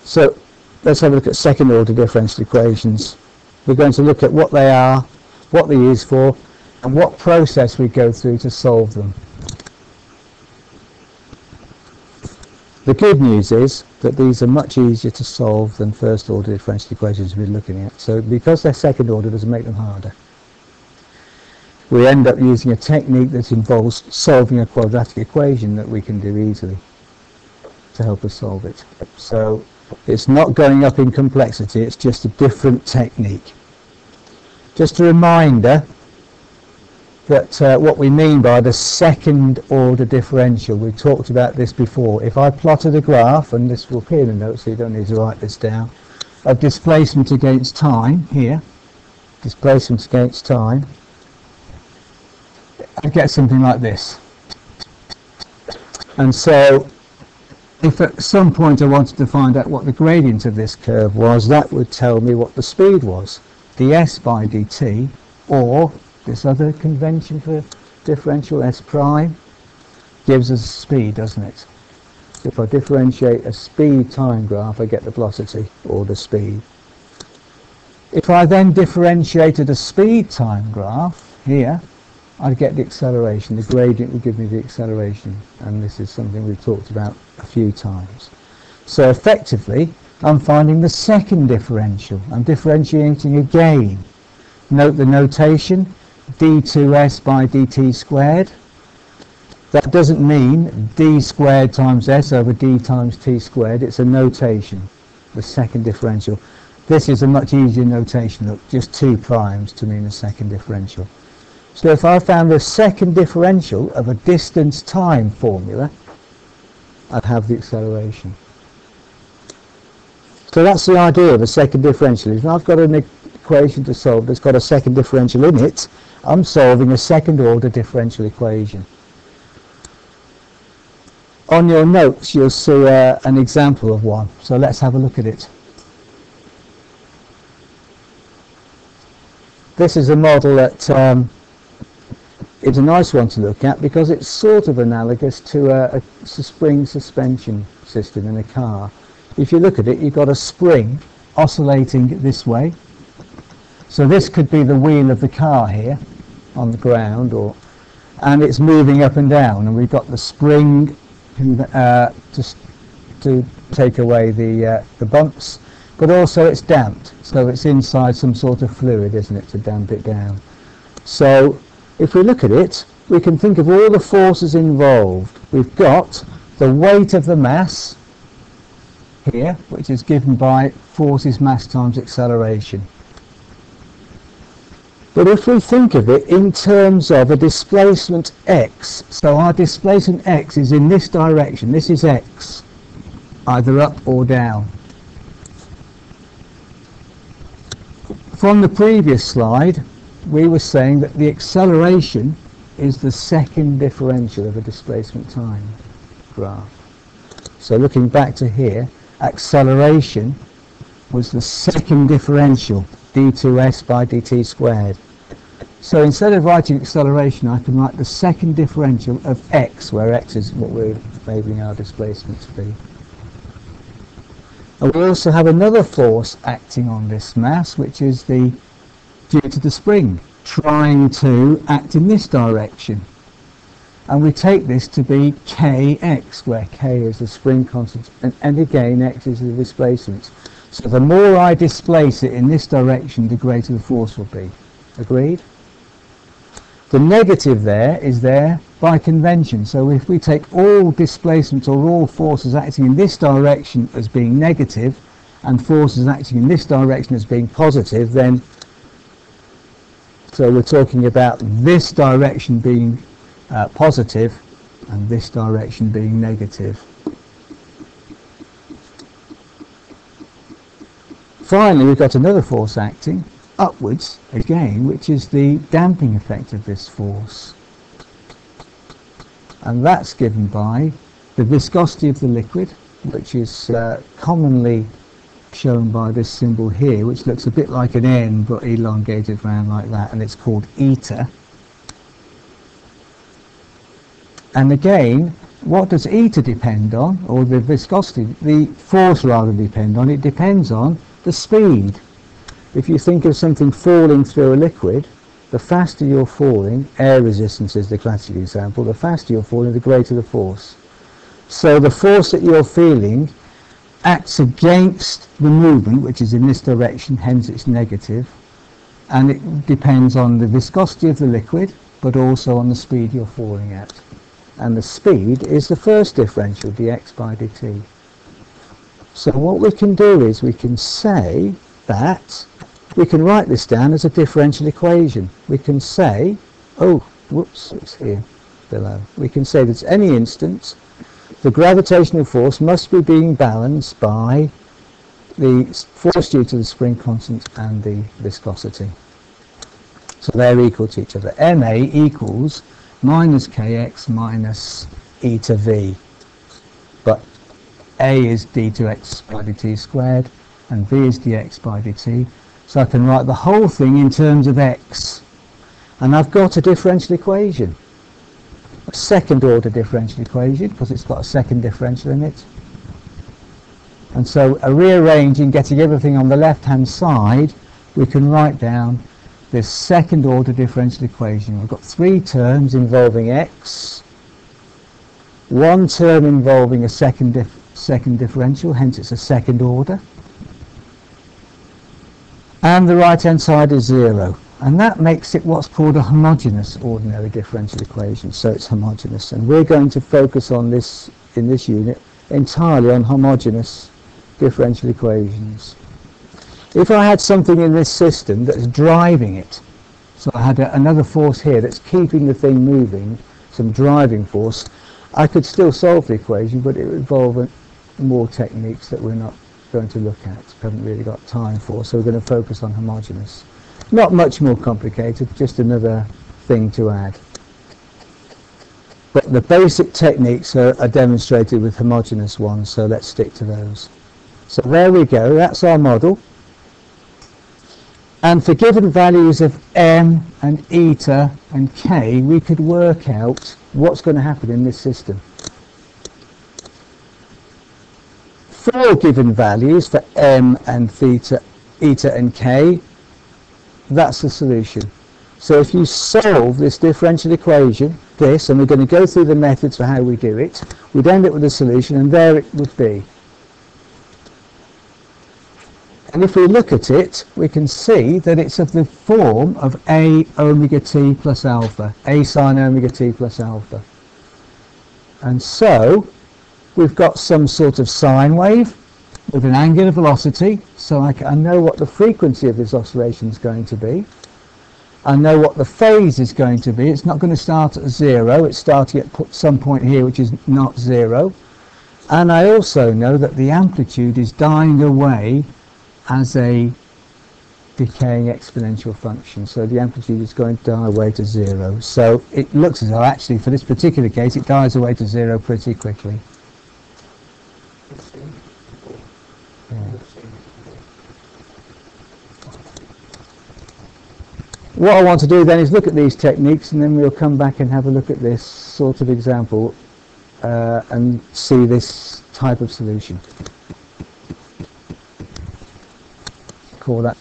So let's have a look at second order differential equations. We're going to look at what they are, what they're used for, and what process we go through to solve them. The good news is that these are much easier to solve than first order differential equations we're looking at. So because they're second order doesn't make them harder. We end up using a technique that involves solving a quadratic equation that we can do easily to help us solve it. So it's not going up in complexity, it's just a different technique. Just a reminder that what we mean by the second order differential, we talked about this before. If I plotted a graph, and this will appear in the notes so you don't need to write this down, of displacement against time here, displacement against time, I get something like this. And so if at some point I wanted to find out what the gradient of this curve was, that would tell me what the speed was, ds by dt, or this other convention for differential s prime gives us speed, doesn't it? If I differentiate a speed time graph, I get the velocity or the speed. If I then differentiated a speed time graph here, I'd get the acceleration. The gradient would give me the acceleration, and this is something we've talked about a few times. So effectively, I'm finding the second differential. I'm differentiating again. Note the notation, d2s by dt squared. That doesn't mean d squared times s over d times t squared. It's a notation, the second differential. This is a much easier notation, look, just 2 primes to mean the second differential. So if I found the second differential of a distance time formula, I'd have the acceleration. So that's the idea of a second differential. If I've got an equation to solve that's got a second differential in it, I'm solving a second order differential equation. On your notes you'll see an example of one, so let's have a look at it. This is a model that it's a nice one to look at because it's sort of analogous to a spring suspension system in a car. If you look at it, you've got a spring oscillating this way. So this could be the wheel of the car here on the ground, and it's moving up and down, and we've got the spring just to take away the bumps, but also it's damped, so it's inside some sort of fluid, isn't it, to damp it down. So if we look at it, we can think of all the forces involved. We've got the weight of the mass here, which is given by forces mass times acceleration. But if we think of it in terms of a displacement x, so our displacement x is in this direction, this is x, either up or down. From the previous slide, we were saying that the acceleration is the second differential of a displacement time graph. So looking back to here, acceleration was the second differential, d2s by dt squared. So instead of writing acceleration, I can write the second differential of x, where x is what we're labelling our displacement to be. And we also have another force acting on this mass, which is due to the spring, trying to act in this direction. And we take this to be kx, where k is the spring constant, and again x is the displacement. So the more I displace it in this direction, the greater the force will be. Agreed? The negative there is there by convention. So if we take all displacements or all forces acting in this direction as being negative and forces acting in this direction as being positive, then so we're talking about this direction being positive and this direction being negative. Finally, we've got another force acting upwards again, which is the damping effect of this force, and that's given by the viscosity of the liquid, which is commonly shown by this symbol here, which looks a bit like an N but elongated round like that, and it's called eta. And again, what does eta depend on, or the viscosity, the force rather depend on? It depends on the speed. If you think of something falling through a liquid, the faster you're falling, air resistance is the classic example, the faster you're falling, the greater the force. So the force that you're feeling acts against the movement, which is in this direction, hence it's negative, and it depends on the viscosity of the liquid, but also on the speed you're falling at. And the speed is the first differential, dx by dt. So what we can do is we can say that, we can write this down as a differential equation. We can say, oh, whoops, it's here below. We can say that at any instance, the gravitational force must be being balanced by the force due to the spring constant and the viscosity. So they're equal to each other. Ma equals minus kx minus eta v. But A is d2x by dt squared and v is dx by dt. So I can write the whole thing in terms of x. And I've got a differential equation. A second order differential equation, because it's got a second differential in it. And so rearranging, getting everything on the left hand side, we can write down this second order differential equation. We've got three terms involving x, one term involving a second differential, hence it's a second order, and the right hand side is 0. And that makes it what's called a homogeneous ordinary differential equation. So it's homogeneous, and we're going to focus on this in this unit entirely on homogeneous differential equations. If I had something in this system that's driving it, so I had another force here that's keeping the thing moving, some driving force, I could still solve the equation, but it would involve more techniques that we're not going to look at, haven't really got time for, so we're going to focus on homogeneous. Not much more complicated, just another thing to add. But the basic techniques are demonstrated with homogeneous ones, so let's stick to those. So there we go, that's our model. And for given values of m and eta and k, we could work out what's going to happen in this system. For given values for m and theta, eta and k, that's the solution. So if you solve this differential equation, this, and we're going to go through the methods for how we do it, we'd end up with a solution, and there it would be. And if we look at it, we can see that it's of the form of a omega t plus alpha, a sine omega t plus alpha. And so we've got some sort of sine wave with an angular velocity, so I know what the frequency of this oscillation is going to be. I know what the phase is going to be. It's not going to start at 0, it's starting at some point here which is not 0. And I also know that the amplitude is dying away as a decaying exponential function, so the amplitude is going to die away to 0. So it looks as though actually for this particular case it dies away to 0 pretty quickly. Yeah. What I want to do then is look at these techniques, and then we'll come back and have a look at this sort of example and see this type of solution. Call that